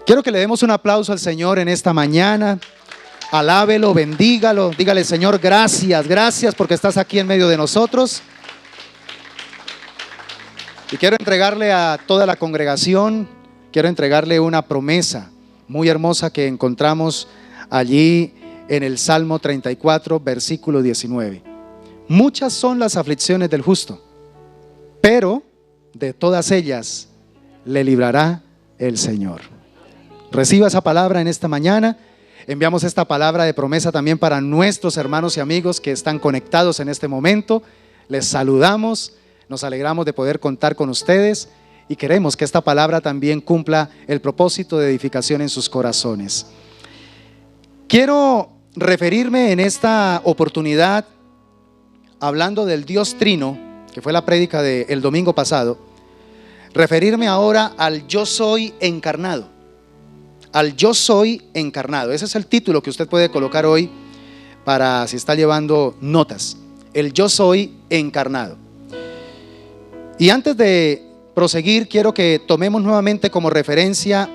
Quiero que le demos un aplauso al Señor en esta mañana. Alábelo, bendígalo, dígale: Señor, gracias, gracias porque estás aquí en medio de nosotros. Y quiero entregarle a toda la congregación, quiero entregarle una promesa muy hermosa que encontramos allí en el Salmo 34, versículo 19. Muchas son las aflicciones del justo, pero de todas ellas le librará el Señor. Reciba esa palabra en esta mañana. Enviamos esta palabra de promesa también para nuestros hermanos y amigos que están conectados en este momento. Les saludamos, nos alegramos de poder contar con ustedes y queremos que esta palabra también cumpla el propósito de edificación en sus corazones. Quiero referirme en esta oportunidad, hablando del Dios Trino, que fue la prédica del domingo pasado, referirme ahora al yo soy encarnado. Al yo soy encarnado. Ese es el título que usted puede colocar hoy para si está llevando notas. El yo soy encarnado. Y antes de proseguir, quiero que tomemos nuevamente como referencia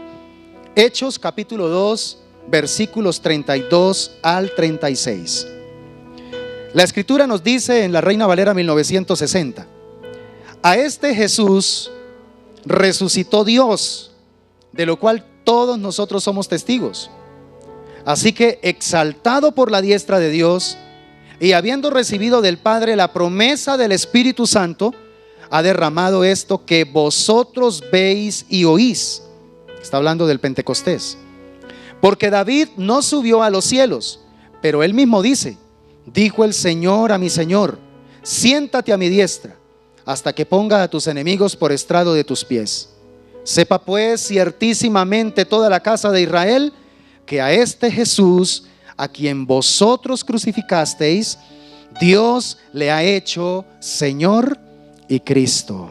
Hechos capítulo 2, versículos 32 al 36. La escritura nos dice en la Reina Valera 1960: a este Jesús resucitó Dios, de lo cual todos nosotros somos testigos. Así que, exaltado por la diestra de Dios y habiendo recibido del Padre la promesa del Espíritu Santo, ha derramado esto que vosotros veis y oís. Está hablando del Pentecostés. Porque David no subió a los cielos, pero él mismo dice: dijo el Señor a mi Señor, siéntate a mi diestra, hasta que ponga a tus enemigos por estrado de tus pies. Sepa pues ciertísimamente toda la casa de Israel que a este Jesús, a quien vosotros crucificasteis, Dios le ha hecho Señor y Cristo.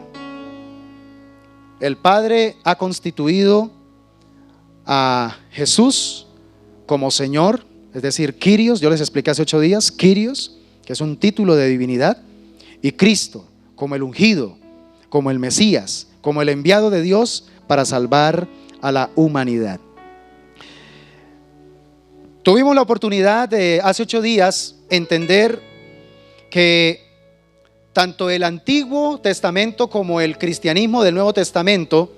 El Padre ha constituido a Jesús como Señor, es decir, Kyrios. Yo les expliqué hace 8 días, Kyrios, que es un título de divinidad, y Cristo como el ungido, como el Mesías, como el enviado de Dios para salvar a la humanidad. Tuvimos la oportunidad de hace 8 días entender que tanto el Antiguo Testamento como el cristianismo del Nuevo Testamento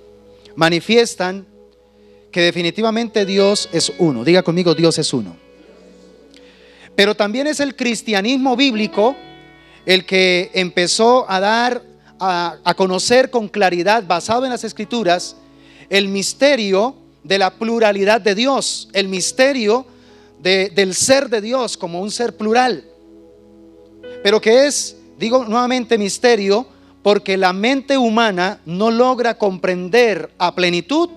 manifiestan que definitivamente Dios es uno. Diga conmigo: Dios es uno. Pero también es el cristianismo bíblico el que empezó a dar a conocer con claridad, basado en las Escrituras, el misterio de la pluralidad de Dios, el misterio del ser de Dios como un ser plural. Pero que es, digo nuevamente, misterio, porque la mente humana no logra comprender a plenitud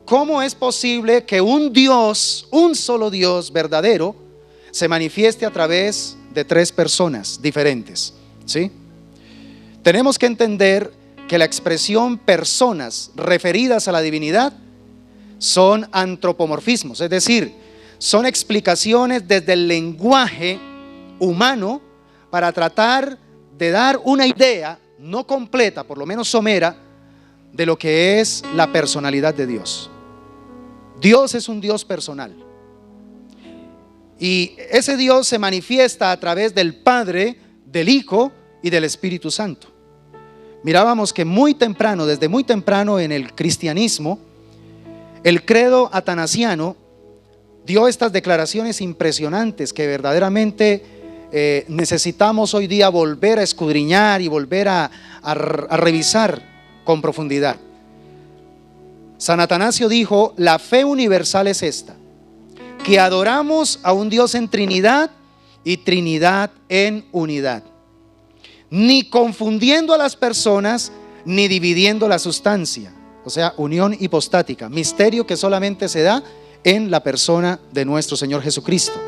cómo es posible que un Dios, un solo Dios verdadero, se manifieste a través de 3 personas diferentes, ¿sí? Tenemos que entender que la expresión personas referidas a la divinidad son antropomorfismos, es decir, son explicaciones desde el lenguaje humano para tratar de dar una idea no completa, por lo menos somera, de lo que es la personalidad de Dios. Dios es un Dios personal. Y ese Dios se manifiesta a través del Padre, del Hijo y del Espíritu Santo. Mirábamos que muy temprano, desde muy temprano en el cristianismo, el credo atanasiano dio estas declaraciones impresionantes que verdaderamente necesitamos hoy día volver a escudriñar y volver a revisar con profundidad. San Atanasio dijo: la fe universal es esta, que adoramos a un Dios en Trinidad y Trinidad en unidad, ni confundiendo a las personas, ni dividiendo la sustancia. O sea, unión hipostática, misterio que solamente se da en la persona de nuestro Señor Jesucristo.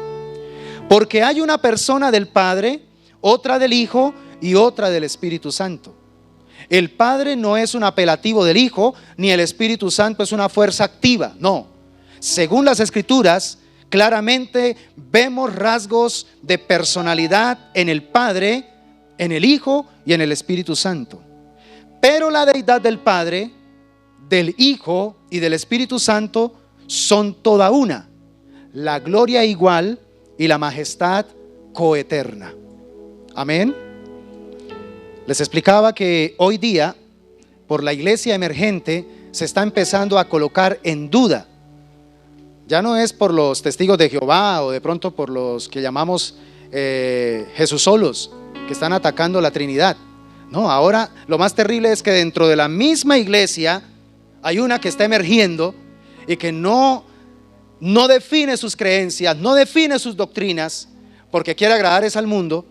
Porque hay una persona del Padre, otra del Hijo y otra del Espíritu Santo. El Padre no es un apelativo del Hijo, ni el Espíritu Santo es una fuerza activa, no. Según las Escrituras, claramente vemos rasgos de personalidad en el Padre, en el Hijo y en el Espíritu Santo. Pero la deidad del Padre del Hijo y del Espíritu Santo son toda una, la gloria igual y la majestad coeterna. Amén. Les explicaba que hoy día, por la iglesia emergente, se está empezando a colocar en duda. Ya no es por los testigos de Jehová o de pronto por los que llamamos Jesús solos, que están atacando la Trinidad. No, ahora lo más terrible es que dentro de la misma iglesia hay una que está emergiendo y que no define sus creencias, no define sus doctrinas, porque quiere agradar al mundo.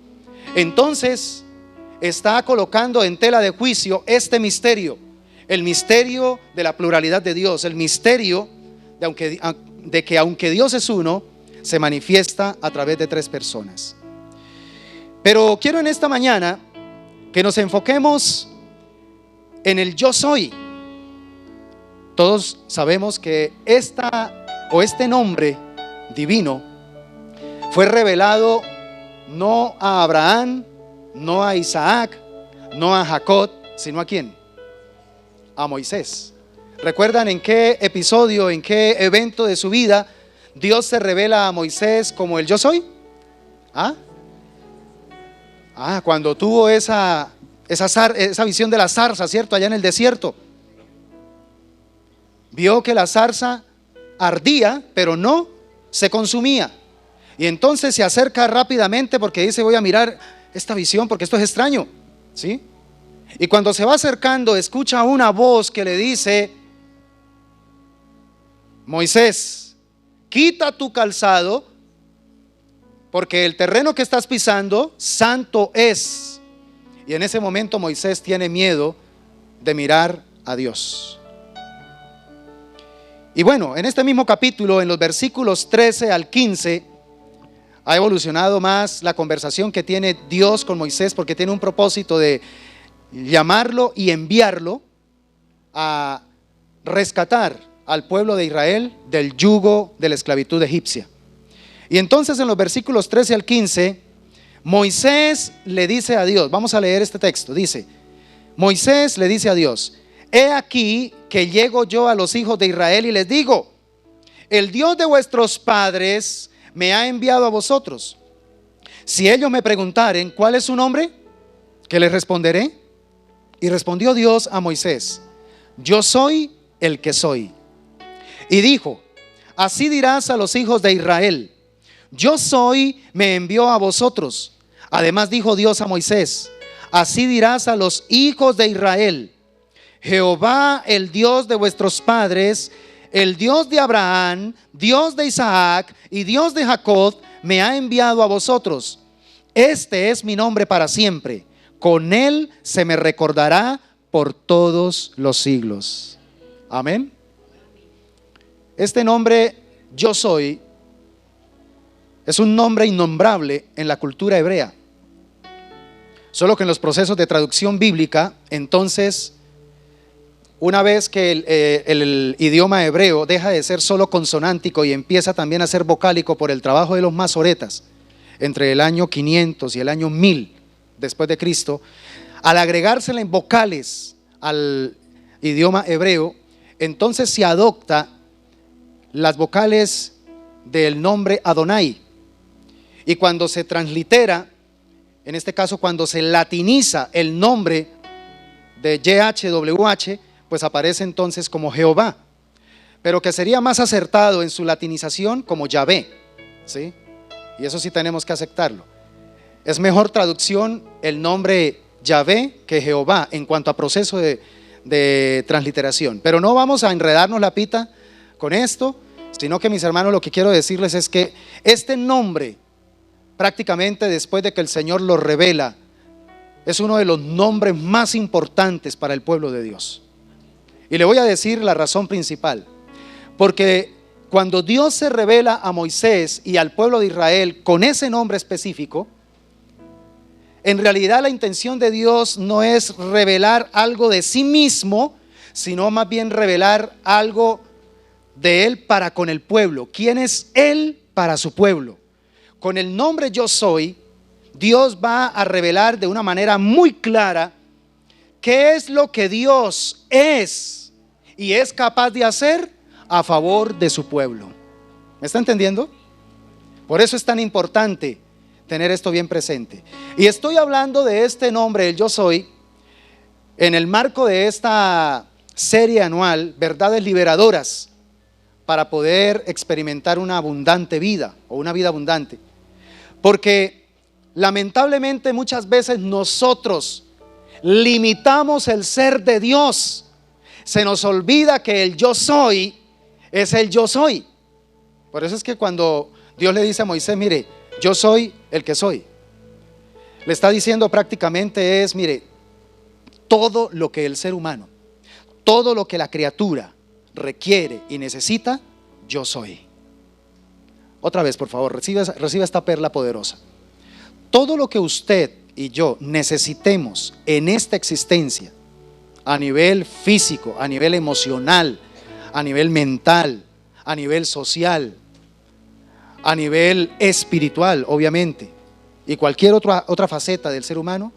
Entonces está colocando en tela de juicio este misterio, el misterio de la pluralidad de Dios, el misterio de que aunque Dios es uno, se manifiesta a través de tres personas. Pero quiero en esta mañana que nos enfoquemos en el yo soy. Todos sabemos que este nombre divino fue revelado no a Abraham, no a Isaac, no a Jacob, sino ¿a quién? A Moisés. ¿Recuerdan en qué episodio, en qué evento de su vida Dios se revela a Moisés como el yo soy? Cuando tuvo esa visión de la zarza, ¿cierto? Allá en el desierto. Vio que la zarza ardía, pero no se consumía. Y entonces se acerca rápidamente porque dice: voy a mirar esta visión porque esto es extraño, ¿sí? Y cuando se va acercando, escucha una voz que le dice: Moisés, quita tu calzado, porque el terreno que estás pisando santo es. Y en ese momento Moisés tiene miedo de mirar a Dios. Y bueno, en este mismo capítulo, en los versículos 13 al 15, ha evolucionado más la conversación que tiene Dios con Moisés, porque tiene un propósito de llamarlo y enviarlo a rescatar al pueblo de Israel del yugo de la esclavitud egipcia. Y entonces en los versículos 13 al 15, Moisés le dice a Dios, vamos a leer este texto, dice: Moisés le dice a Dios: he aquí que llego yo a los hijos de Israel y les digo: el Dios de vuestros padres me ha enviado a vosotros. Si ellos me preguntaren ¿cuál es su nombre?, ¿qué les responderé? Y respondió Dios a Moisés: yo soy el que soy. Y dijo: así dirás a los hijos de Israel: yo soy, me envió a vosotros. Además dijo Dios a Moisés: así dirás a los hijos de Israel: Jehová, el Dios de vuestros padres, el Dios de Abraham, Dios de Isaac y Dios de Jacob, me ha enviado a vosotros. Este es mi nombre para siempre. Con él se me recordará por todos los siglos. Amén. Este nombre, yo soy, es un nombre innombrable en la cultura hebrea. Solo que en los procesos de traducción bíblica, entonces, una vez que el idioma hebreo deja de ser solo consonántico y empieza también a ser vocálico por el trabajo de los masoretas, entre el año 500 y el año 1000 después de Cristo, al agregársela en vocales al idioma hebreo, entonces se adopta las vocales del nombre Adonai. Y cuando se translitera, en este caso cuando se latiniza el nombre de YHWH, pues aparece entonces como Jehová, pero que sería más acertado en su latinización como Yahvé, ¿sí? Y eso sí tenemos que aceptarlo. Es mejor traducción el nombre Yahvé que Jehová en cuanto a proceso de transliteración. Pero no vamos a enredarnos la pita con esto, sino que, mis hermanos, lo que quiero decirles es que este nombre, prácticamente después de que el Señor lo revela, es uno de los nombres más importantes para el pueblo de Dios. Y le voy a decir la razón principal. Porque cuando Dios se revela a Moisés y al pueblo de Israel con ese nombre específico, en realidad la intención de Dios no es revelar algo de sí mismo, sino más bien revelar algo de Él para con el pueblo. ¿Quién es Él para su pueblo? Con el nombre yo soy, Dios va a revelar de una manera muy clara qué es lo que Dios es y es capaz de hacer a favor de su pueblo. ¿Me está entendiendo? Por eso es tan importante tener esto bien presente. Y estoy hablando de este nombre, el Yo Soy, en el marco de esta serie anual, Verdades Liberadoras, para poder experimentar una abundante vida o una vida abundante. Porque lamentablemente muchas veces nosotros limitamos el ser de Dios. Se nos olvida que el Yo Soy es el Yo Soy. Por eso es que cuando Dios le dice a Moisés, mire, yo soy el que soy, le está diciendo prácticamente es, mire, todo lo que el ser humano, todo lo que la criatura requiere y necesita, yo soy. Otra vez, por favor, reciba esta perla poderosa. Todo lo que usted y yo necesitemos en esta existencia, a nivel físico, a nivel emocional, a nivel mental, a nivel social, a nivel espiritual, obviamente, y cualquier otra faceta del ser humano,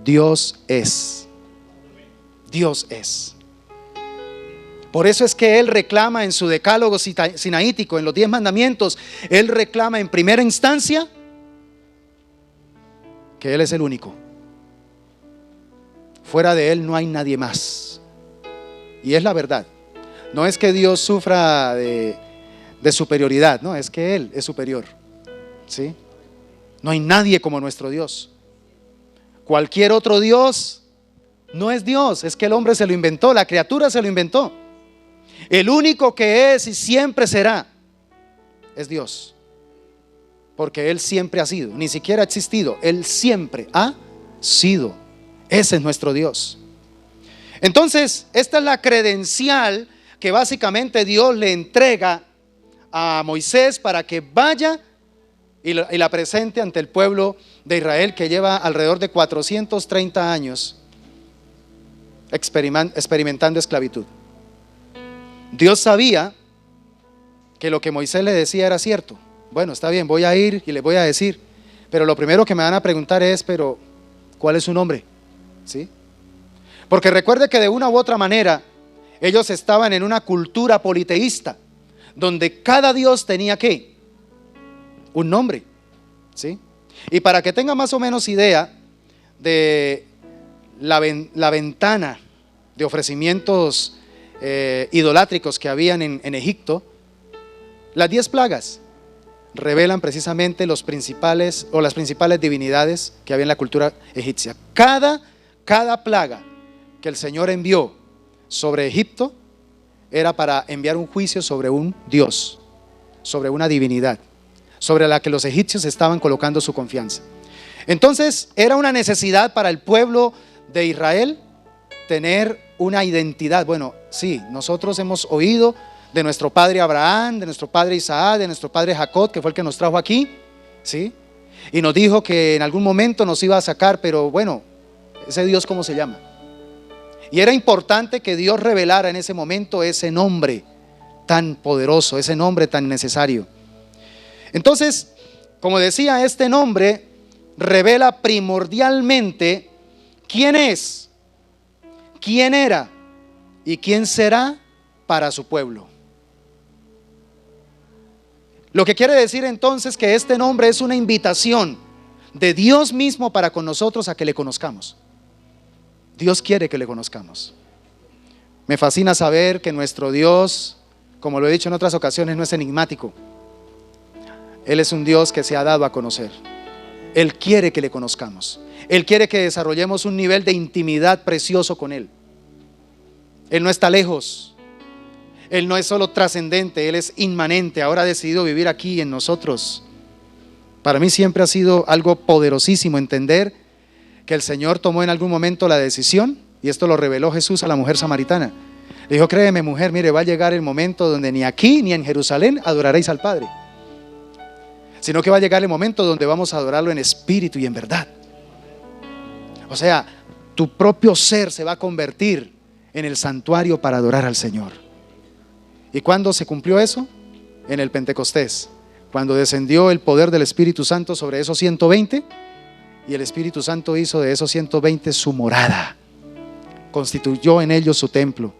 Dios es. Dios es. Por eso es que Él reclama en su decálogo sinaítico, en los 10 mandamientos, Él reclama en primera instancia que Él es el único. Fuera de Él no hay nadie más. Y es la verdad. No es que Dios sufra de superioridad, no, es que Él es superior, ¿sí? No hay nadie como nuestro Dios. Cualquier otro Dios no es Dios, es que el hombre se lo inventó, la criatura se lo inventó. El único que es y siempre será es Dios, porque Él siempre ha sido, ni siquiera ha existido, Él siempre ha sido. Ese es nuestro Dios. Entonces, esta es la credencial que básicamente Dios le entrega a Moisés para que vaya y la presente ante el pueblo de Israel, que lleva alrededor de 430 años experimentando esclavitud. Dios sabía que lo que Moisés le decía era cierto. Bueno, está bien, voy a ir y les voy a decir, pero lo primero que me van a preguntar es, pero ¿cuál es su nombre? ¿Sí? Porque recuerde que de una u otra manera ellos estaban en una cultura politeísta, donde cada Dios tenía ¿qué? Un nombre, ¿sí? Y para que tenga más o menos idea de la ventana de ofrecimientos idolátricos que habían en Egipto, las 10 plagas revelan precisamente las principales divinidades que había en la cultura egipcia. Cada plaga que el Señor envió sobre Egipto era para enviar un juicio sobre un Dios, sobre una divinidad, sobre la que los egipcios estaban colocando su confianza. Entonces era una necesidad para el pueblo de Israel tener una identidad. Bueno, sí, nosotros hemos oído de nuestro padre Abraham, de nuestro padre Isaac, de nuestro padre Jacob, que fue el que nos trajo aquí, ¿sí? Y nos dijo que en algún momento nos iba a sacar, pero bueno, ese Dios, ¿cómo se llama? Y era importante que Dios revelara en ese momento ese nombre tan poderoso, ese nombre tan necesario. Entonces, como decía, este nombre revela primordialmente quién es, quién era y quién será para su pueblo. Lo que quiere decir entonces que este nombre es una invitación de Dios mismo para con nosotros a que le conozcamos. Dios quiere que le conozcamos. Me fascina saber que nuestro Dios, como lo he dicho en otras ocasiones, no es enigmático. Él es un Dios que se ha dado a conocer. Él quiere que le conozcamos. Él quiere que desarrollemos un nivel de intimidad precioso con Él. Él no está lejos. Él no es solo trascendente, Él es inmanente. Ahora ha decidido vivir aquí en nosotros. Para mí siempre ha sido algo poderosísimo entender que el Señor tomó en algún momento la decisión, y esto lo reveló Jesús a la mujer samaritana. Le dijo, créeme mujer, mire, va a llegar el momento donde ni aquí ni en Jerusalén adoraréis al Padre, sino que va a llegar el momento donde vamos a adorarlo en espíritu y en verdad. O sea, tu propio ser se va a convertir en el santuario para adorar al Señor. ¿Y cuándo se cumplió eso? En el Pentecostés, cuando descendió el poder del Espíritu Santo sobre esos 120, y el Espíritu Santo hizo de esos 120 su morada, constituyó en ellos su templo.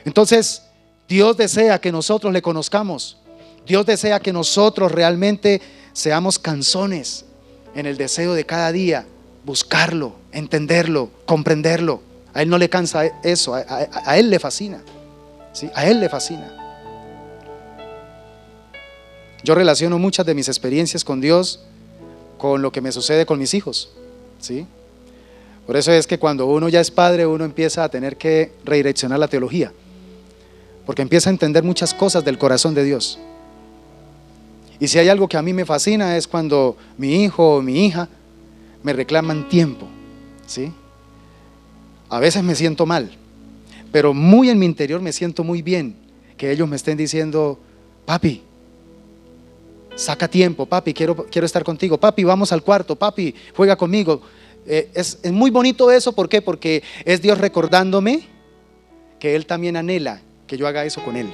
Entonces, Dios desea que nosotros le conozcamos. Dios desea que nosotros realmente seamos cansones en el deseo de cada día buscarlo, entenderlo, comprenderlo. A Él no le cansa eso, a Él le fascina, ¿sí? A Él le fascina. Yo relaciono muchas de mis experiencias con Dios con lo que me sucede con mis hijos, ¿sí? Por eso es que cuando uno ya es padre, uno empieza a tener que redireccionar la teología, porque empieza a entender muchas cosas del corazón de Dios. Y si hay algo que a mí me fascina es cuando mi hijo o mi hija me reclaman tiempo, ¿sí? A veces me siento mal, pero muy en mi interior me siento muy bien que ellos me estén diciendo: papi, saca tiempo, papi, quiero estar contigo, papi, vamos al cuarto, papi, juega conmigo. Es muy bonito eso. ¿Por qué? Porque es Dios recordándome que Él también anhela que yo haga eso con Él,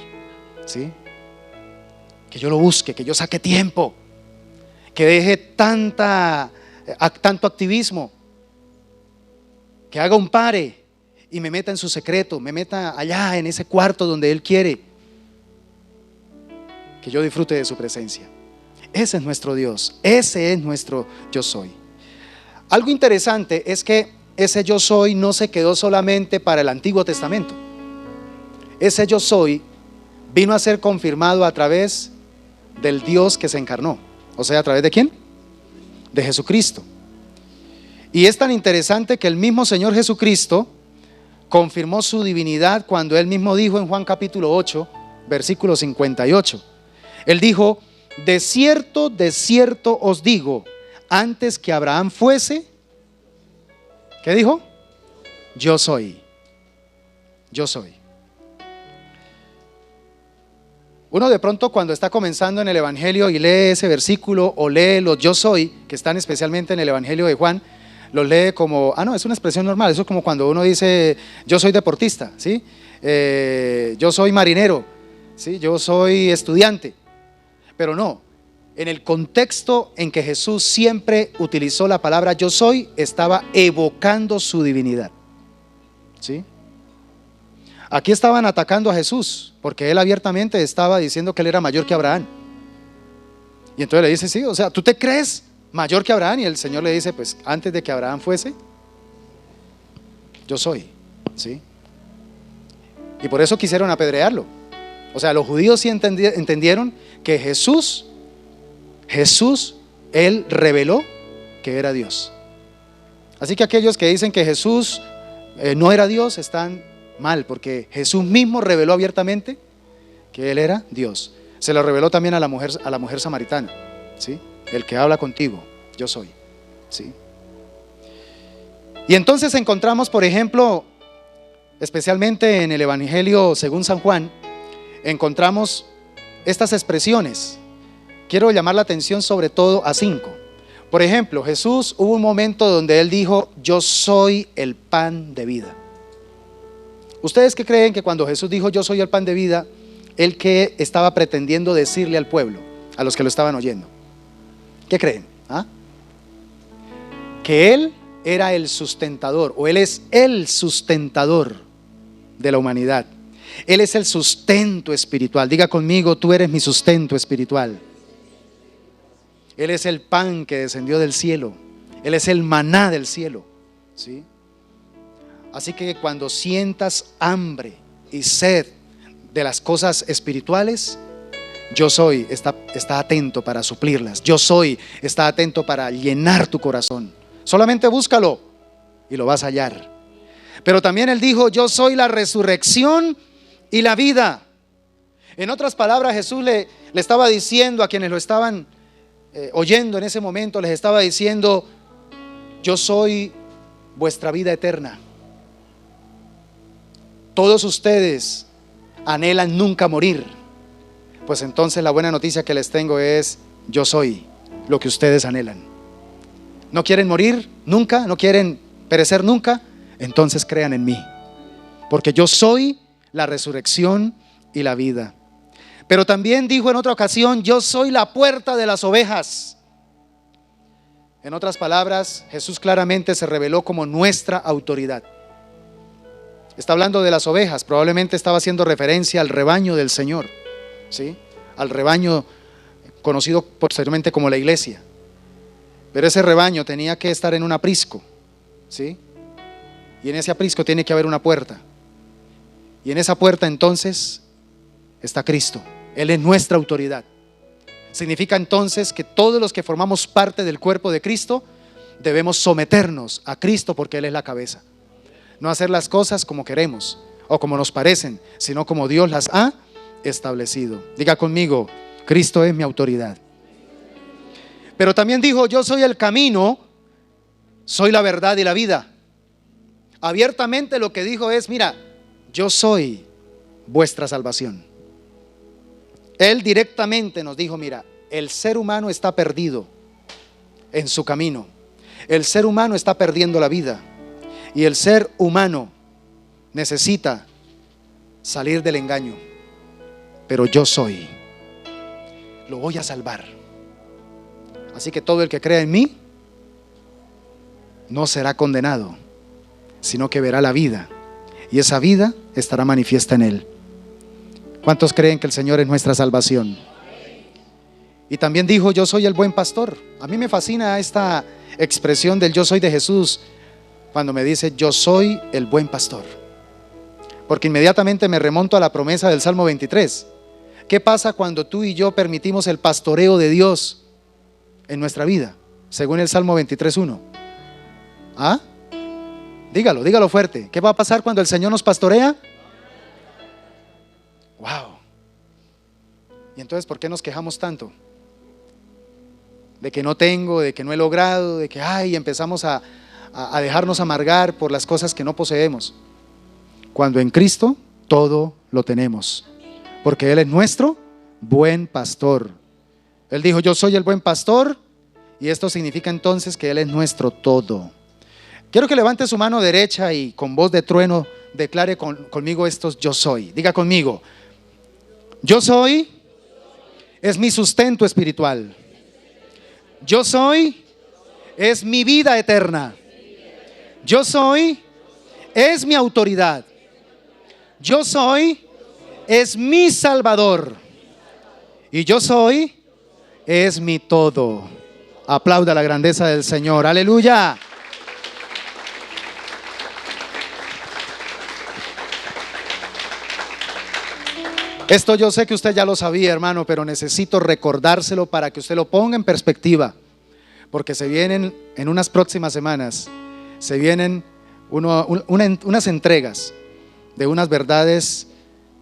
¿sí? Que yo lo busque, que yo saque tiempo, que deje tanto activismo, que haga un pare y me meta en su secreto, me meta allá en ese cuarto donde Él quiere, que yo disfrute de su presencia. Ese es nuestro Dios, ese es nuestro yo soy. Algo interesante es que ese yo soy no se quedó solamente para el Antiguo Testamento. Ese yo soy vino a ser confirmado a través del Dios que se encarnó. O sea, ¿a través de quién? De Jesucristo. Y es tan interesante que el mismo Señor Jesucristo confirmó su divinidad cuando Él mismo dijo en Juan capítulo 8, versículo 58. Él dijo: de cierto os digo, antes que Abraham fuese, ¿qué dijo? Yo soy. Yo soy. Uno de pronto cuando está comenzando en el Evangelio y lee ese versículo o lee los yo soy, que están especialmente en el Evangelio de Juan, los lee como, no, es una expresión normal. Eso es como cuando uno dice: yo soy deportista, ¿sí? Yo soy marinero, ¿sí? Yo soy estudiante. Pero no, en el contexto en que Jesús siempre utilizó la palabra yo soy, estaba evocando su divinidad, ¿sí? Aquí estaban atacando a Jesús porque Él abiertamente estaba diciendo que Él era mayor que Abraham. Y entonces le dice: sí, o sea, ¿tú te crees mayor que Abraham? Y el Señor le dice: pues antes de que Abraham fuese, yo soy, ¿sí? Y por eso quisieron apedrearlo. O sea, los judíos sí entendieron que Jesús, Él reveló que era Dios. Así que aquellos que dicen que Jesús no era Dios están mal, porque Jesús mismo reveló abiertamente que Él era Dios. Se lo reveló también a la mujer samaritana, ¿sí? El que habla contigo, yo soy, ¿sí? Y entonces encontramos, por ejemplo, especialmente en el Evangelio según San Juan, encontramos estas expresiones. Quiero llamar la atención sobre todo a 5. Por ejemplo, Jesús, hubo un momento donde Él dijo: yo soy el pan de vida. ¿Ustedes qué creen que cuando Jesús dijo yo soy el pan de vida, Él qué estaba pretendiendo decirle al pueblo, a los que lo estaban oyendo? ¿Qué creen? Que Él era el sustentador, o Él es el sustentador de la humanidad. Él es el sustento espiritual. Diga conmigo: tú eres mi sustento espiritual. Él es el pan que descendió del cielo. Él es el maná del cielo, ¿sí? Así que cuando sientas hambre y sed de las cosas espirituales, yo soy está atento para suplirlas. Yo soy está atento para llenar tu corazón. Solamente búscalo y lo vas a hallar. Pero también Él dijo: yo soy la resurrección y la vida. En otras palabras, Jesús le estaba diciendo a quienes lo estaban oyendo en ese momento, les estaba diciendo: yo soy vuestra vida eterna. Todos ustedes anhelan nunca morir. Pues entonces la buena noticia que les tengo es: yo soy lo que ustedes anhelan. ¿No quieren morir nunca? ¿No quieren perecer nunca? Entonces crean en mí, porque yo soy la resurrección y la vida. Pero también dijo en otra ocasión: yo soy la puerta de las ovejas. En otras palabras, Jesús claramente se reveló como nuestra autoridad. Está hablando de las ovejas, probablemente estaba haciendo referencia al rebaño del Señor, ¿sí? Al rebaño conocido posteriormente como la iglesia. Pero ese rebaño tenía que estar en un aprisco, ¿sí? Y en ese aprisco tiene que haber una puerta. Y en esa puerta entonces está Cristo. Él es nuestra autoridad. Significa entonces que todos los que formamos parte del cuerpo de Cristo debemos someternos a Cristo porque Él es la cabeza. No hacer las cosas como queremos o como nos parecen, sino como Dios las ha establecido. Diga conmigo, Cristo es mi autoridad. Pero también dijo, yo soy el camino, soy la verdad y la vida. Abiertamente lo que dijo es, mira, yo soy vuestra salvación. Él directamente nos dijo, mira, el ser humano está perdido en su camino. El ser humano está perdiendo la vida. Y el ser humano necesita salir del engaño. Pero yo soy. Lo voy a salvar. Así que todo el que crea en mí no será condenado, sino que verá la vida. Y esa vida estará manifiesta en él. ¿Cuántos creen que el Señor es nuestra salvación? Y también dijo, yo soy el buen pastor. A mí me fascina esta expresión del yo soy de Jesús, cuando me dice yo soy el buen pastor, porque inmediatamente me remonto a la promesa del Salmo 23. ¿Qué pasa cuando tú y yo permitimos el pastoreo de Dios en nuestra vida? Según el Salmo 23:1. ¿Ah? Dígalo fuerte. ¿Qué va a pasar cuando el Señor nos pastorea? Wow. Y entonces, ¿por qué nos quejamos tanto? De que no tengo, de que no he logrado, de que empezamos a dejarnos amargar por las cosas que no poseemos. Cuando en Cristo todo lo tenemos, porque Él es nuestro buen pastor. Él dijo, yo soy el buen pastor, y esto significa entonces que Él es nuestro todo. Quiero que levante su mano derecha y con voz de trueno declare conmigo estos yo soy. Diga conmigo, yo soy es mi sustento espiritual. Yo soy es mi vida eterna. Yo soy es mi autoridad. Yo soy es mi Salvador. Y yo soy es mi todo. Aplauda la grandeza del Señor. Aleluya. Esto yo sé que usted ya lo sabía, hermano, pero necesito recordárselo para que usted lo ponga en perspectiva, porque se vienen en unas próximas semanas, se vienen unas entregas de unas verdades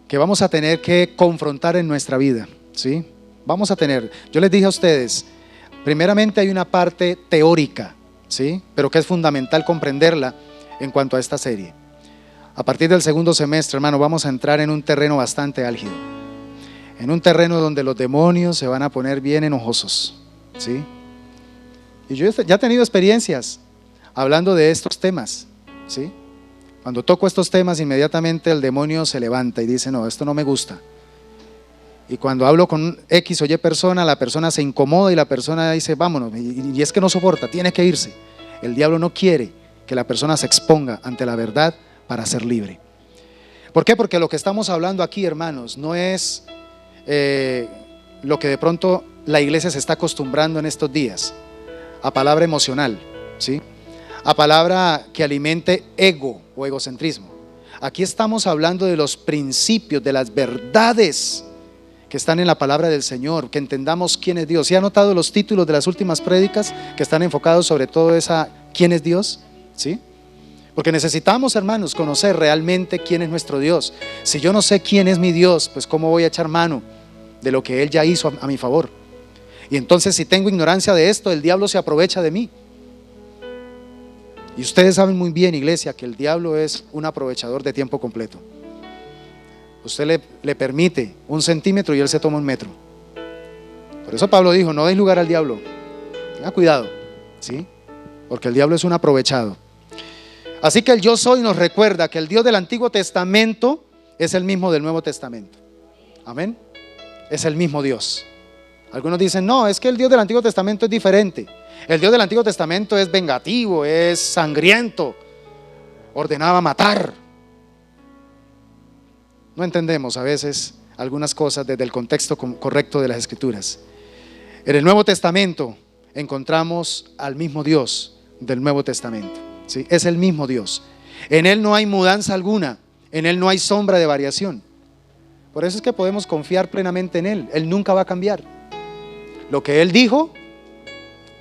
que vamos a tener que confrontar en nuestra vida, ¿sí? Vamos a tener, yo les dije a ustedes, primeramente hay una parte teórica, ¿sí? Pero que es fundamental comprenderla en cuanto a esta serie. A partir del segundo semestre, hermano, vamos a entrar en un terreno bastante álgido, en un terreno donde los demonios se van a poner bien enojosos, ¿sí? Y yo ya he tenido experiencias hablando de estos temas, ¿sí? Cuando toco estos temas, inmediatamente el demonio se levanta y dice, no, esto no me gusta. Y cuando hablo con X o Y persona, la persona se incomoda y la persona dice, vámonos, y es que no soporta, tiene que irse. El diablo no quiere que la persona se exponga ante la verdad para ser libre. ¿Por qué? Porque lo que estamos hablando aquí, hermanos, no es lo que de pronto la iglesia se está acostumbrando en estos días, a palabra emocional, ¿sí? A palabra que alimente ego o egocentrismo. Aquí estamos hablando de los principios, de las verdades que están en la palabra del Señor, que entendamos quién es Dios. ¿Sí ha notado los títulos de las últimas prédicas que están enfocados sobre todo esa quién es Dios? ¿Sí? Porque necesitamos, hermanos, conocer realmente quién es nuestro Dios. Si yo no sé quién es mi Dios, pues cómo voy a echar mano de lo que Él ya hizo a mi favor. Y entonces, si tengo ignorancia de esto, el diablo se aprovecha de mí. Y ustedes saben muy bien, iglesia, que el diablo es un aprovechador de tiempo completo. Usted le permite 1 centímetro y él se toma 1 metro. Por eso Pablo dijo, no deis lugar al diablo. Tenga cuidado, ¿sí? Porque el diablo es un aprovechado. Así que el yo soy nos recuerda que el Dios del Antiguo Testamento es el mismo del Nuevo Testamento. Amén. Es el mismo Dios. Algunos dicen, no, es que el Dios del Antiguo Testamento es diferente. El Dios del Antiguo Testamento es vengativo, es sangriento, ordenaba matar. no entendemos a veces algunas cosas desde el contexto correcto de las Escrituras. En el Nuevo Testamento encontramos al mismo Dios del Nuevo Testamento, ¿sí? Es el mismo Dios. En Él no hay mudanza alguna, en Él no hay sombra de variación. Por eso es que podemos confiar plenamente en Él. Él nunca va a cambiar. Lo que Él dijo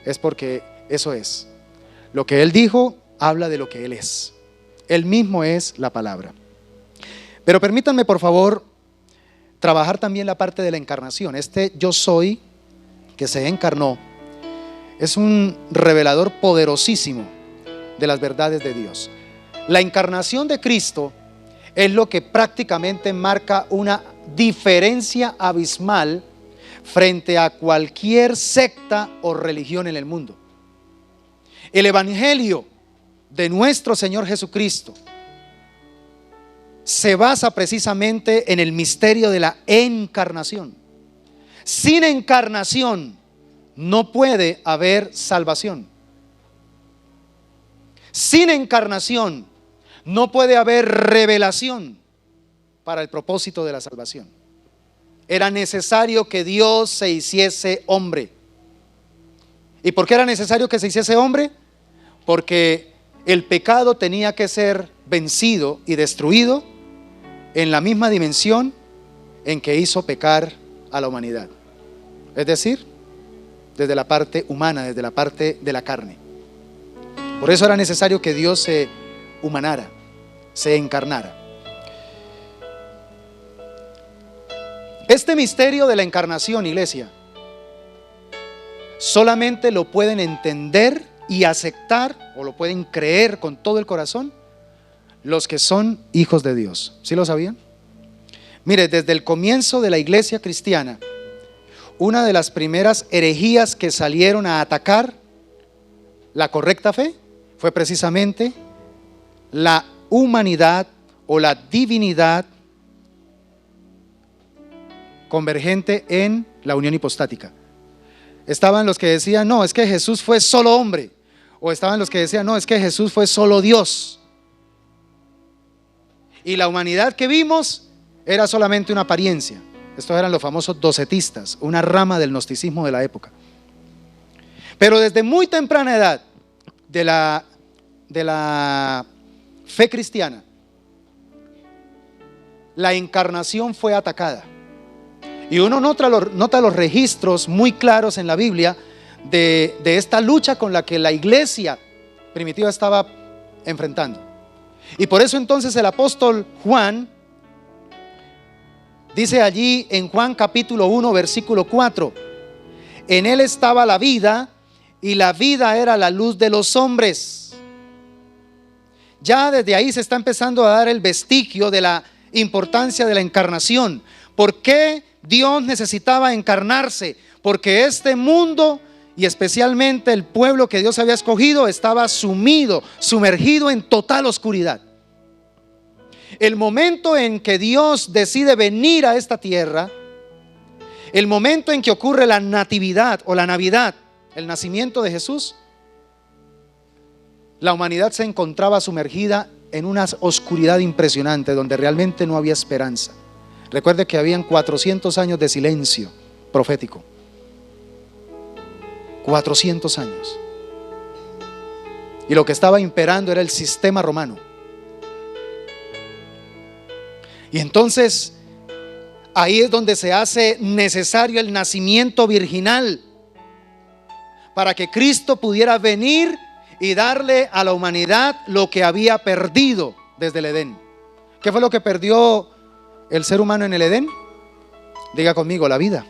es porque eso es. Lo que Él dijo habla de lo que Él es. Él mismo es la palabra. Pero permítanme, por favor, trabajar también la parte de la encarnación. Este yo soy que se encarnó es un revelador poderosísimo de las verdades de Dios. La encarnación de Cristo es lo que prácticamente marca una diferencia abismal frente a cualquier secta o religión en el mundo. El evangelio de nuestro Señor Jesucristo se basa precisamente en el misterio de la encarnación. Sin encarnación no puede haber salvación. Sin encarnación no puede haber revelación para el propósito de la salvación. Era necesario que Dios se hiciese hombre. ¿Y por qué era necesario que se hiciese hombre? Porque el pecado tenía que ser vencido y destruido en la misma dimensión en que hizo pecar a la humanidad. Es decir, desde la parte humana, desde la parte de la carne. Por eso era necesario que Dios se humanara, se encarnara. Este misterio de la encarnación, iglesia, solamente lo pueden entender y aceptar, o lo pueden creer con todo el corazón, los que son hijos de Dios. ¿Sí lo sabían? Mire, desde el comienzo de la iglesia cristiana, una de las primeras herejías que salieron a atacar la correcta fe fue precisamente la humanidad o la divinidad convergente en la unión hipostática. Estaban los que decían, no, es que Jesús fue solo hombre. O estaban los que decían, no, es que Jesús fue solo Dios. Y la humanidad que vimos era solamente una apariencia. Estos eran los famosos docetistas, una rama del gnosticismo de la época. Pero desde muy temprana edad de la fe cristiana, la encarnación fue atacada. Y uno nota los registros muy claros en la Biblia de esta lucha con la que la iglesia primitiva estaba enfrentando. Y por eso entonces el apóstol Juan dice allí en Juan capítulo 1 versículo 4: en él estaba la vida y la vida era la luz de los hombres. Ya desde ahí se está empezando a dar el vestigio de la importancia de la encarnación. ¿Por qué Dios necesitaba encarnarse? Porque este mundo, y especialmente el pueblo que Dios había escogido, estaba sumergido en total oscuridad. El momento en que Dios decide venir a esta tierra, el momento en que ocurre la natividad o la Navidad, el nacimiento de Jesús, la humanidad se encontraba sumergida en una oscuridad impresionante donde realmente no había esperanza. Recuerde que habían 400 años de silencio profético. 400 años. Y lo que estaba imperando era el sistema romano. Y entonces ahí es donde se hace necesario el nacimiento virginal para que Cristo pudiera venir y darle a la humanidad lo que había perdido desde el Edén. ¿Qué fue lo que perdió el ser humano en el Edén? Diga conmigo, la vida.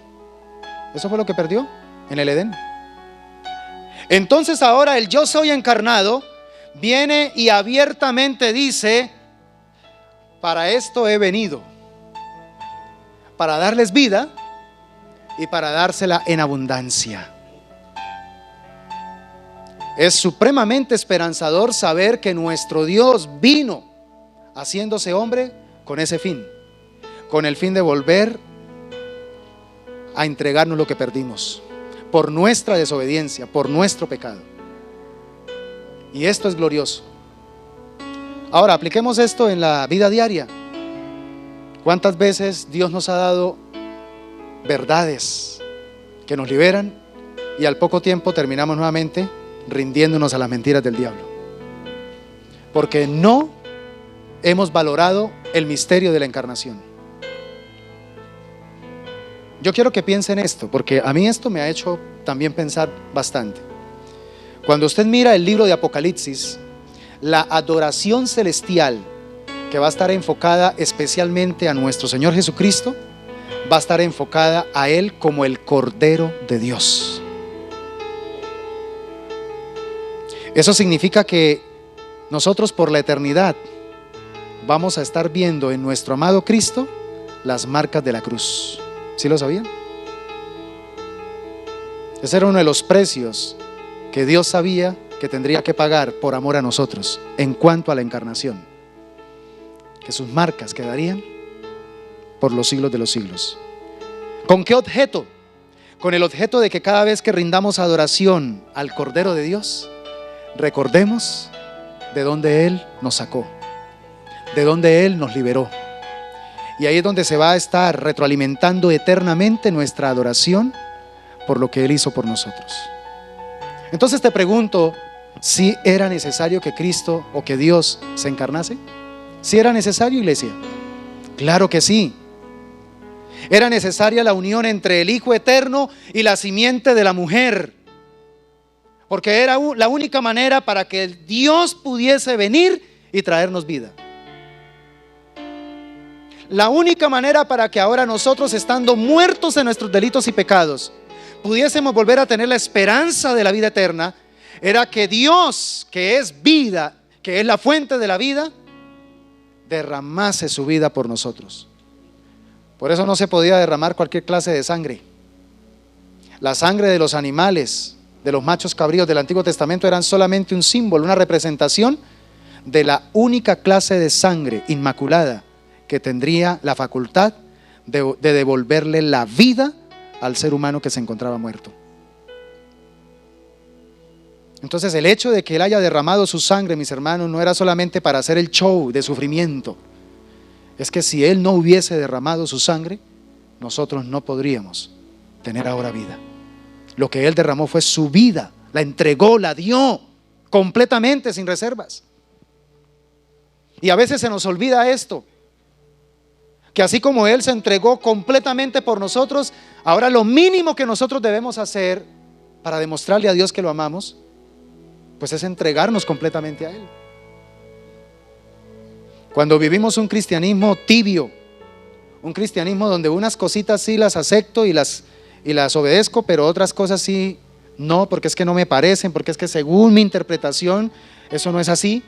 Eso fue lo que perdió en el Edén. Entonces ahora el yo soy encarnado viene y abiertamente dice: para esto he venido, para darles vida y para dársela en abundancia. Es supremamente esperanzador saber que nuestro Dios vino haciéndose hombre con ese fin, con el fin de volver a entregarnos lo que perdimos por nuestra desobediencia, por nuestro pecado. Y esto es glorioso. Ahora apliquemos esto en la vida diaria. ¿Cuántas veces Dios nos ha dado verdades que nos liberan y al poco tiempo terminamos nuevamente rindiéndonos a las mentiras del diablo? Porque no hemos valorado el misterio de la encarnación. Yo quiero que piensen esto, porque a mí esto me ha hecho también pensar bastante. Cuando usted mira el libro de Apocalipsis, la adoración celestial que va a estar enfocada especialmente a nuestro Señor Jesucristo, va a estar enfocada a Él como el Cordero de Dios. Eso significa que nosotros por la eternidad vamos a estar viendo en nuestro amado Cristo las marcas de la cruz. ¿Sí lo sabían? Ese era uno de los precios que Dios sabía que tendría que pagar por amor a nosotros en cuanto a la encarnación, que sus marcas quedarían por los siglos de los siglos. ¿Con qué objeto? Con el objeto de que cada vez que rindamos adoración al Cordero de Dios, recordemos de dónde Él nos sacó, de dónde Él nos liberó. Y ahí es donde se va a estar retroalimentando eternamente nuestra adoración por lo que Él hizo por nosotros. Entonces te pregunto, ¿si era necesario que Cristo o que Dios se encarnase? ¿Si era necesario, iglesia? Claro que sí. Era necesaria la unión entre el Hijo Eterno y la simiente de la mujer, porque era la única manera para que Dios pudiese venir y traernos vida. La única manera para que ahora nosotros, estando muertos en nuestros delitos y pecados, pudiésemos volver a tener la esperanza de la vida eterna, era que Dios, que es vida, que es la fuente de la vida, derramase su vida por nosotros. Por eso no se podía derramar cualquier clase de sangre. La sangre de los animales, de los machos cabríos del Antiguo Testamento, eran solamente un símbolo, una representación de la única clase de sangre inmaculada que tendría la facultad de devolverle la vida al ser humano que se encontraba muerto. Entonces el hecho de que Él haya derramado su sangre, mis hermanos, no era solamente para hacer el show de sufrimiento. Es que si Él no hubiese derramado su sangre, nosotros no podríamos tener ahora vida. Lo que Él derramó fue su vida, la entregó, la dio completamente, sin reservas. Y a veces se nos olvida esto, que así como Él se entregó completamente por nosotros, ahora lo mínimo que nosotros debemos hacer para demostrarle a Dios que lo amamos, pues es entregarnos completamente a Él. Cuando vivimos un cristianismo tibio, un cristianismo donde unas cositas sí las acepto y las obedezco, pero otras cosas sí no, porque es que no me parecen, porque es que según mi interpretación eso no es así,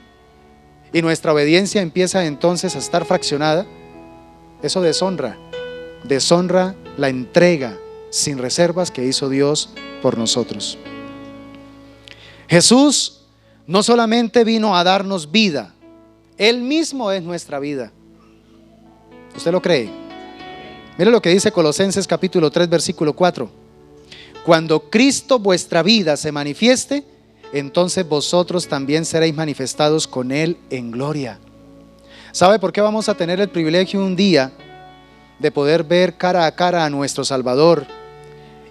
y nuestra obediencia empieza entonces a estar fraccionada, eso deshonra la entrega sin reservas que hizo Dios por nosotros. Jesús no solamente vino a darnos vida, Él mismo es nuestra vida. ¿Usted lo cree? Mire lo que dice Colosenses capítulo 3 versículo 4. Cuando Cristo vuestra vida se manifieste, entonces vosotros también seréis manifestados con Él en gloria. ¿Sabe por qué vamos a tener el privilegio un día de poder ver cara a cara a nuestro Salvador?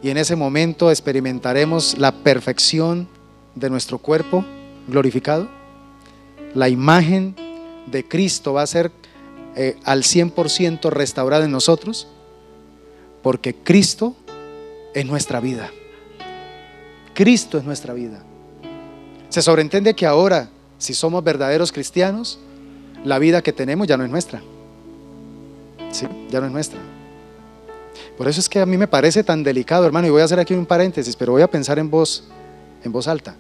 Y en ese momento experimentaremos la perfección de nuestro cuerpo glorificado. La imagen de Cristo va a ser al 100% restaurada en nosotros, porque Cristo es nuestra vida. Cristo es nuestra vida. Se sobreentiende que ahora, si somos verdaderos cristianos, la vida que tenemos ya no es nuestra. Sí, ya no es nuestra. Por eso es que a mí me parece tan delicado, hermano, y voy a hacer aquí un paréntesis, pero voy a pensar en voz alta.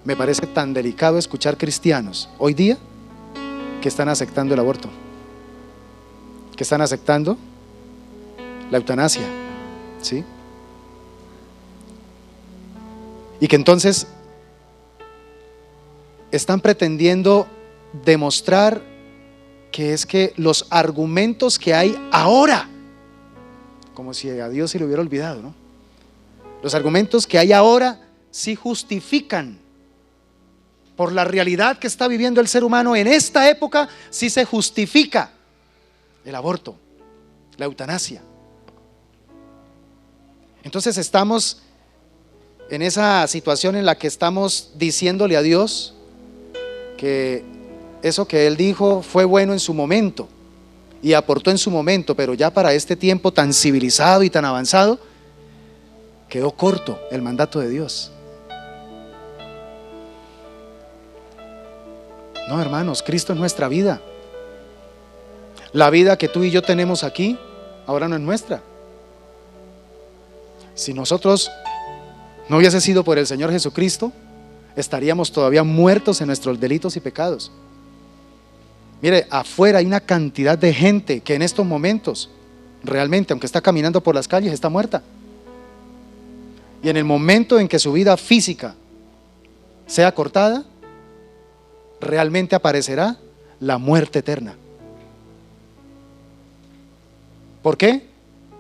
Me parece tan delicado escuchar cristianos hoy día que están aceptando el aborto, que están aceptando la eutanasia, ¿sí? Y que entonces están pretendiendo demostrar que es que los argumentos que hay ahora, como si a Dios se le hubiera olvidado, ¿no? Los argumentos que hay ahora sí justifican, por la realidad que está viviendo el ser humano en esta época, sí se justifica el aborto. la eutanasia. Entonces estamos en esa situación en la que estamos diciéndole a Dios que eso que Él dijo fue bueno en su momento y aportó en su momento, pero ya para este tiempo tan civilizado y tan avanzado, quedó corto el mandato de Dios. No, hermanos, Cristo es nuestra vida. La vida que tú y yo tenemos aquí, ahora no es nuestra. Si nosotros no hubiese sido por el Señor Jesucristo, estaríamos todavía muertos en nuestros delitos y pecados. Mire, afuera hay una cantidad de gente que en estos momentos, realmente, aunque está caminando por las calles, está muerta. Y en el momento en que su vida física sea cortada, realmente aparecerá la muerte eterna. ¿Por qué?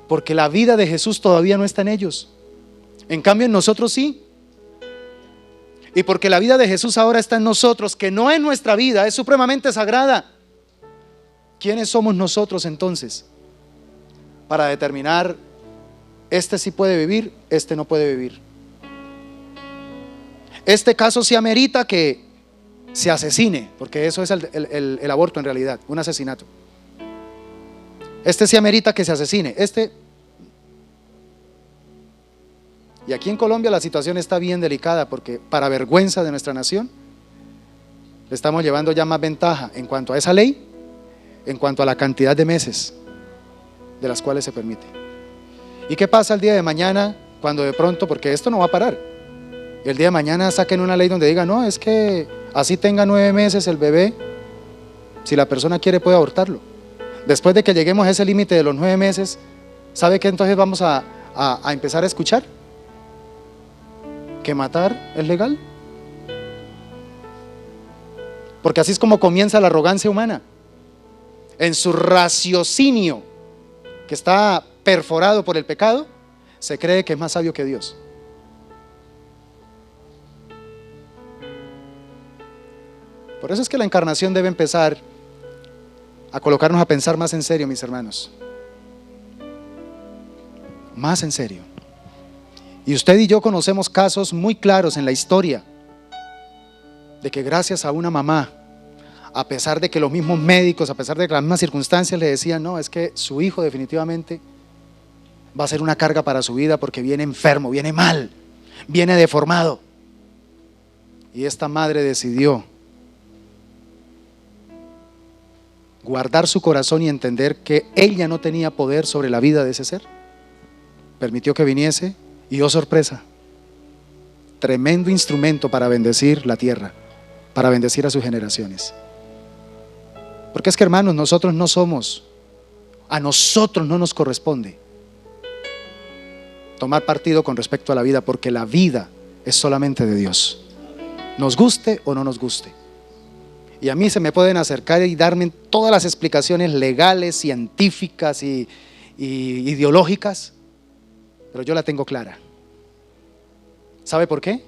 Porque la vida de Jesús todavía no está en ellos. En cambio en nosotros sí. Y porque la vida de Jesús ahora está en nosotros, que no es nuestra vida, es supremamente sagrada. ¿Quiénes somos nosotros entonces para determinar este sí puede vivir, este no puede vivir? Este caso sí amerita que se asesine, porque eso es el aborto en realidad, un asesinato. Este sí amerita que se asesine, Y aquí en Colombia la situación está bien delicada, porque para vergüenza de nuestra nación le estamos llevando ya más ventaja en cuanto a esa ley, en cuanto a la cantidad de meses de las cuales se permite. ¿Y qué pasa el día de mañana cuando de pronto, porque esto no va a parar, el día de mañana saquen una ley donde diga, no, es que así tenga 9 meses el bebé, si la persona quiere puede abortarlo? Después de que lleguemos a ese límite de los 9 meses, ¿sabe qué entonces vamos a empezar a escuchar? ¿Que matar es legal? Porque así es como comienza la arrogancia humana. En su raciocinio, que está perforado por el pecado, se cree que es más sabio que Dios. Por eso es que la encarnación debe empezar a colocarnos a pensar más en serio, mis hermanos. Más en serio. Y usted y yo conocemos casos muy claros en la historia de que gracias a una mamá, a pesar de que los mismos médicos, a pesar de que las mismas circunstancias le decían, no, es que su hijo definitivamente va a ser una carga para su vida porque viene enfermo, viene mal, viene deformado. Y esta madre decidió guardar su corazón y entender que ella no tenía poder sobre la vida de ese ser. Permitió que viniese y, oh sorpresa, tremendo instrumento para bendecir la tierra, para bendecir a sus generaciones. Porque es que, hermanos, nosotros no somos, a nosotros no nos corresponde tomar partido con respecto a la vida, porque la vida es solamente de Dios, nos guste o no nos guste. Y a mí se me pueden acercar y darme todas las explicaciones legales, científicas y ideológicas, pero yo la tengo clara. ¿Sabe por qué?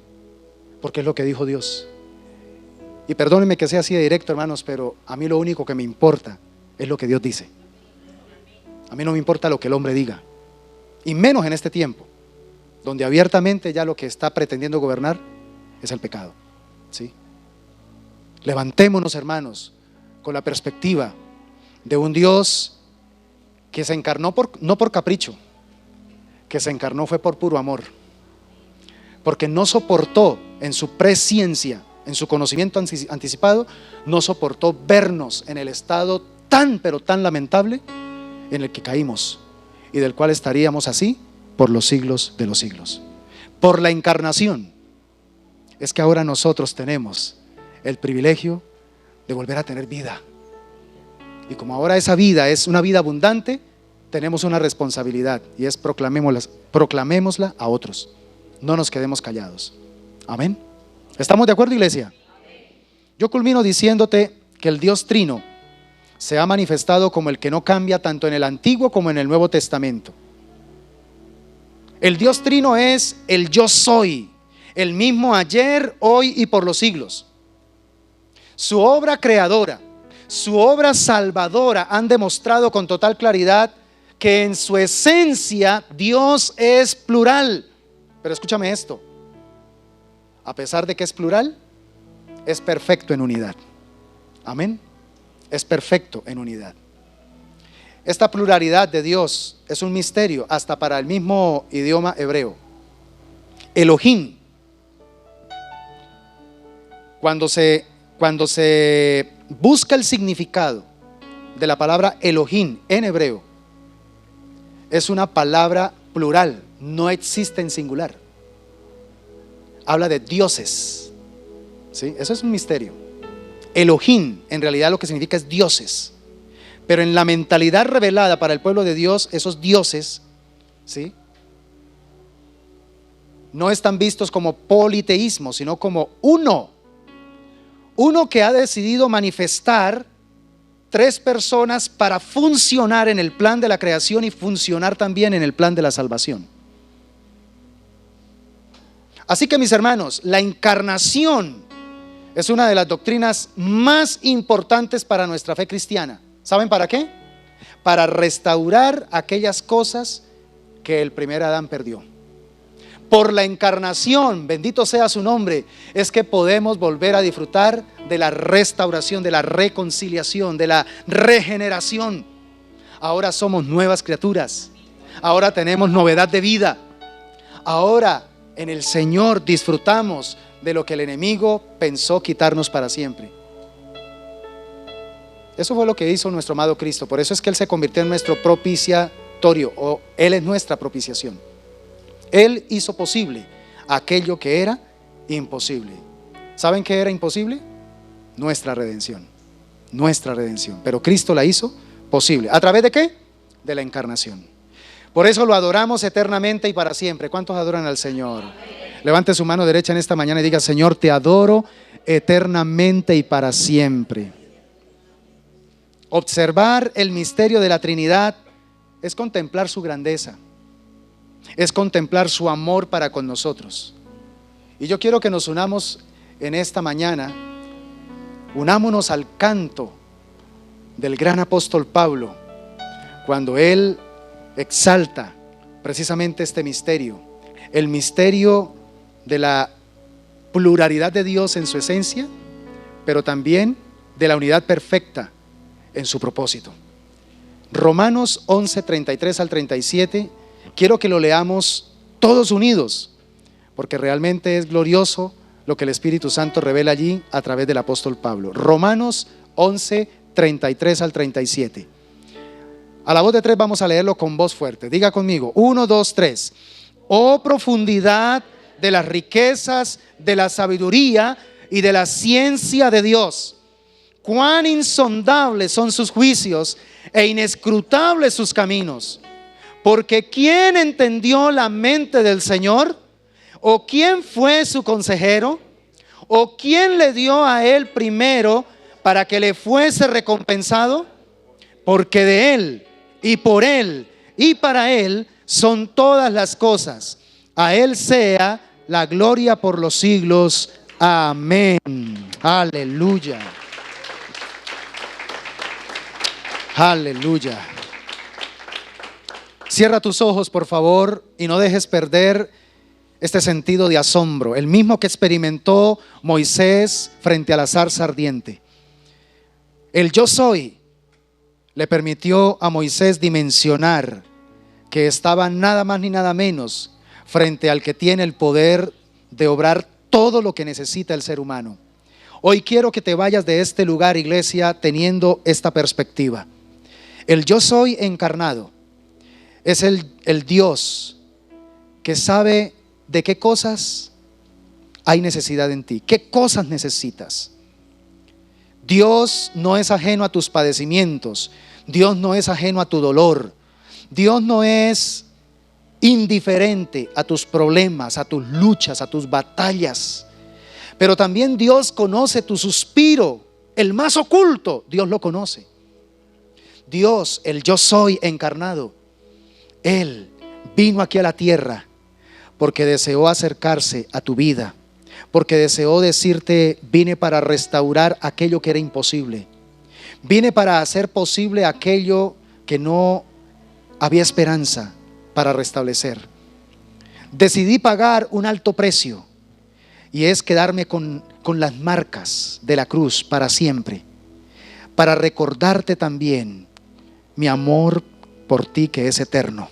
Porque es lo que dijo Dios. Y perdónenme que sea así de directo, hermanos, pero a mí lo único que me importa es lo que Dios dice. A mí no me importa lo que el hombre diga, y menos en este tiempo, donde abiertamente ya lo que está pretendiendo gobernar es el pecado, ¿sí? Levantémonos, hermanos, con la perspectiva de un Dios que se encarnó no por capricho, que se encarnó fue por puro amor, porque no soportó en su presciencia, en su conocimiento anticipado, no soportó vernos en el estado tan pero tan lamentable en el que caímos y del cual estaríamos así por los siglos de los siglos. Por la encarnación es que ahora nosotros tenemos el privilegio de volver a tener vida. Y como ahora esa vida es una vida abundante, tenemos una responsabilidad, y es proclamémosla a otros. No nos quedemos callados. Amén. ¿Estamos de acuerdo, iglesia? Yo culmino diciéndote que el Dios Trino se ha manifestado como el que no cambia tanto en el Antiguo como en el Nuevo Testamento. El Dios Trino es el yo soy, el mismo ayer, hoy y por los siglos. Su obra creadora, su obra salvadora han demostrado con total claridad que en su esencia Dios es plural. Pero escúchame esto, a pesar de que es plural, es perfecto en unidad. Amén. Es perfecto en unidad. Esta pluralidad de Dios es un misterio hasta para el mismo idioma hebreo. Elohim, cuando se busca el significado de la palabra Elohim en hebreo, es una palabra plural, no existe en singular. Habla de dioses, ¿sí? Eso es un misterio. Elohim en realidad lo que significa es dioses, pero en la mentalidad revelada para el pueblo de Dios, esos dioses, ¿sí?, no están vistos como politeísmo, sino como uno que ha decidido manifestar tres personas para funcionar en el plan de la creación y funcionar también en el plan de la salvación. Así que, mis hermanos, la encarnación es una de las doctrinas más importantes para nuestra fe cristiana. ¿Saben para qué? Para restaurar aquellas cosas que el primer Adán perdió. Por la encarnación, bendito sea su nombre, es que podemos volver a disfrutar de la restauración, de la reconciliación, de la regeneración. Ahora somos nuevas criaturas. Ahora tenemos novedad de vida. Ahora en el Señor disfrutamos de lo que el enemigo pensó quitarnos para siempre. Eso fue lo que hizo nuestro amado Cristo. Por eso es que Él se convirtió en nuestro propiciatorio, o Él es nuestra propiciación. Él hizo posible aquello que era imposible. ¿Saben qué era imposible? Nuestra redención. Nuestra redención. Pero Cristo la hizo posible. ¿A través de qué? De la encarnación. Por eso lo adoramos eternamente y para siempre. ¿Cuántos adoran al Señor? Levante su mano derecha en esta mañana y diga: Señor, te adoro eternamente y para siempre. Observar el misterio de la Trinidad es contemplar su grandeza. Es contemplar su amor para con nosotros. Y yo quiero que nos unamos en esta mañana. Unámonos al canto del gran apóstol Pablo, cuando él exalta precisamente este misterio, el misterio de la pluralidad de Dios en su esencia, pero también de la unidad perfecta en su propósito. Romanos 11, 33 al 37. Quiero que lo leamos todos unidos, porque realmente es glorioso lo que el Espíritu Santo revela allí a través del apóstol Pablo. Romanos 11, 33 al 37. A la voz de tres vamos a leerlo con voz fuerte. Diga conmigo: 1, 2, 3. Oh profundidad de las riquezas, de la sabiduría y de la ciencia de Dios. Cuán insondables son sus juicios e inescrutables sus caminos. Porque ¿quién entendió la mente del Señor? ¿O quién fue su consejero? ¿O quién le dio a él primero para que le fuese recompensado? Porque de él y por él y para él son todas las cosas. A él sea la gloria por los siglos. Amén. Aleluya. Aleluya. Cierra tus ojos, por favor, y no dejes perder este sentido de asombro, el mismo que experimentó Moisés frente a la zarza ardiente. El yo soy le permitió a Moisés dimensionar que estaba nada más ni nada menos frente al que tiene el poder de obrar todo lo que necesita el ser humano. Hoy quiero que te vayas de este lugar, iglesia, teniendo esta perspectiva. El yo soy encarnado es el Dios que sabe de qué cosas hay necesidad en ti, qué cosas necesitas. Dios no es ajeno a tus padecimientos, Dios no es ajeno a tu dolor, Dios no es indiferente a tus problemas, a tus luchas, a tus batallas. Pero también Dios conoce tu suspiro, el más oculto, Dios lo conoce. Dios, el yo soy encarnado, Él vino aquí a la tierra porque deseó acercarse a tu vida, porque deseó decirte: vine para restaurar aquello que era imposible, vine para hacer posible aquello que no había esperanza para restablecer. Decidí pagar un alto precio, y es quedarme con las marcas de la cruz para siempre, para recordarte también mi amor por ti, que es eterno.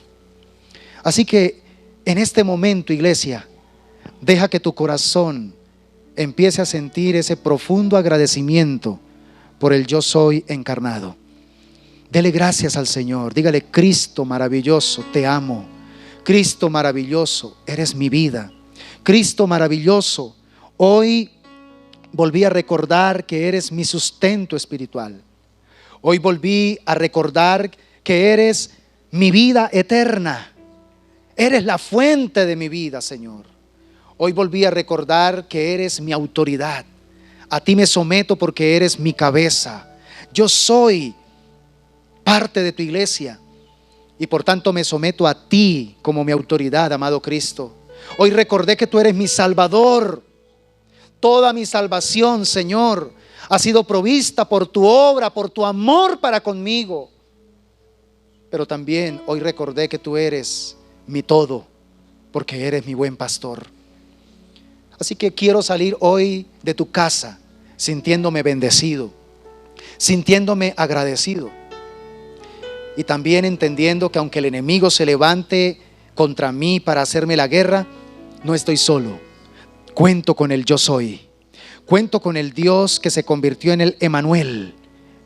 Así que en este momento, iglesia, deja que tu corazón empiece a sentir ese profundo agradecimiento por el yo soy encarnado. Dele gracias al Señor. Dígale: Cristo maravilloso, te amo. Cristo maravilloso, eres mi vida. Cristo maravilloso, hoy volví a recordar que eres mi sustento espiritual. Hoy volví a recordar que eres mi vida eterna. Eres la fuente de mi vida, Señor. Hoy volví a recordar que eres mi autoridad. A ti me someto porque eres mi cabeza. Yo soy parte de tu iglesia y por tanto me someto a ti como mi autoridad, amado Cristo. Hoy recordé que tú eres mi Salvador. Toda mi salvación, Señor, ha sido provista por tu obra, por tu amor para conmigo. Pero también hoy recordé que tú eres mi todo, porque eres mi buen pastor. Así que quiero salir hoy de tu casa sintiéndome bendecido, sintiéndome agradecido, y también entendiendo que aunque el enemigo se levante contra mí para hacerme la guerra, no estoy solo. Cuento con el yo soy. Cuento con el Dios que se convirtió en el Emanuel,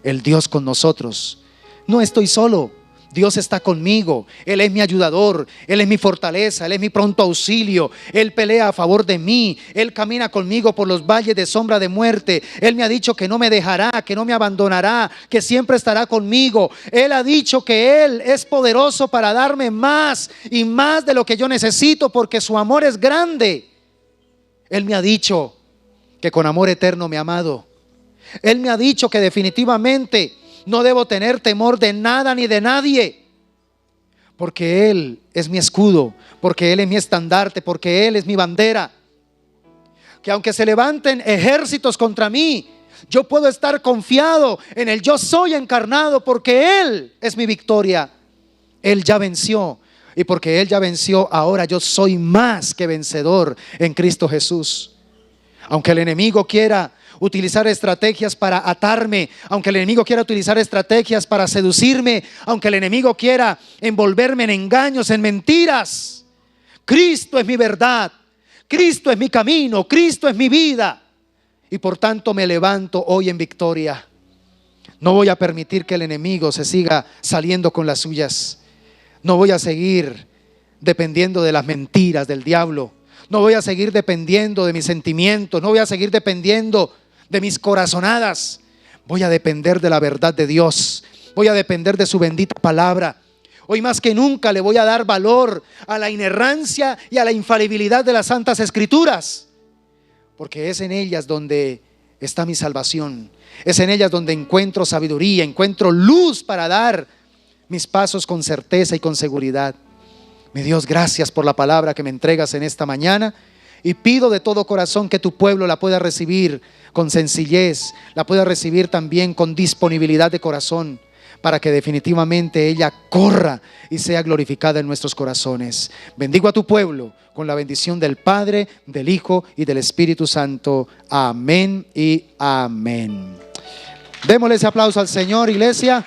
el Dios con nosotros. No estoy solo. Dios está conmigo. Él es mi ayudador, Él es mi fortaleza, Él es mi pronto auxilio. Él pelea a favor de mí. Él camina conmigo por los valles de sombra de muerte. Él me ha dicho que no me dejará, que no me abandonará, que siempre estará conmigo. Él ha dicho que Él es poderoso para darme más y más de lo que yo necesito, porque su amor es grande. Él me ha dicho que con amor eterno me ha amado. Él me ha dicho que definitivamente no debo tener temor de nada ni de nadie, porque Él es mi escudo, porque Él es mi estandarte, porque Él es mi bandera. Que aunque se levanten ejércitos contra mí, yo puedo estar confiado en el yo soy encarnado, porque Él es mi victoria. Él ya venció, y porque Él ya venció, ahora yo soy más que vencedor en Cristo Jesús. Aunque el enemigo quiera utilizar estrategias para atarme, aunque el enemigo quiera utilizar estrategias para seducirme, aunque el enemigo quiera envolverme en engaños, en mentiras, Cristo es mi verdad, Cristo es mi camino, Cristo es mi vida, y por tanto me levanto hoy en victoria. No voy a permitir que el enemigo se siga saliendo con las suyas. No voy a seguir dependiendo de las mentiras del diablo. No voy a seguir dependiendo de mis sentimientos. No voy a seguir dependiendo de mis corazonadas. Voy a depender de la verdad de Dios. Voy a depender de su bendita palabra. Hoy más que nunca le voy a dar valor a la inerrancia y a la infalibilidad de las Santas Escrituras, porque es en ellas donde está mi salvación. Es en ellas donde encuentro sabiduría, encuentro luz para dar mis pasos con certeza y con seguridad. Mi Dios, gracias por la palabra que me entregas en esta mañana, y pido de todo corazón que tu pueblo la pueda recibir con sencillez, la pueda recibir también con disponibilidad de corazón, para que definitivamente ella corra y sea glorificada en nuestros corazones. Bendigo a tu pueblo con la bendición del Padre, del Hijo y del Espíritu Santo. Amén y amén. Démosle ese aplauso al Señor, iglesia.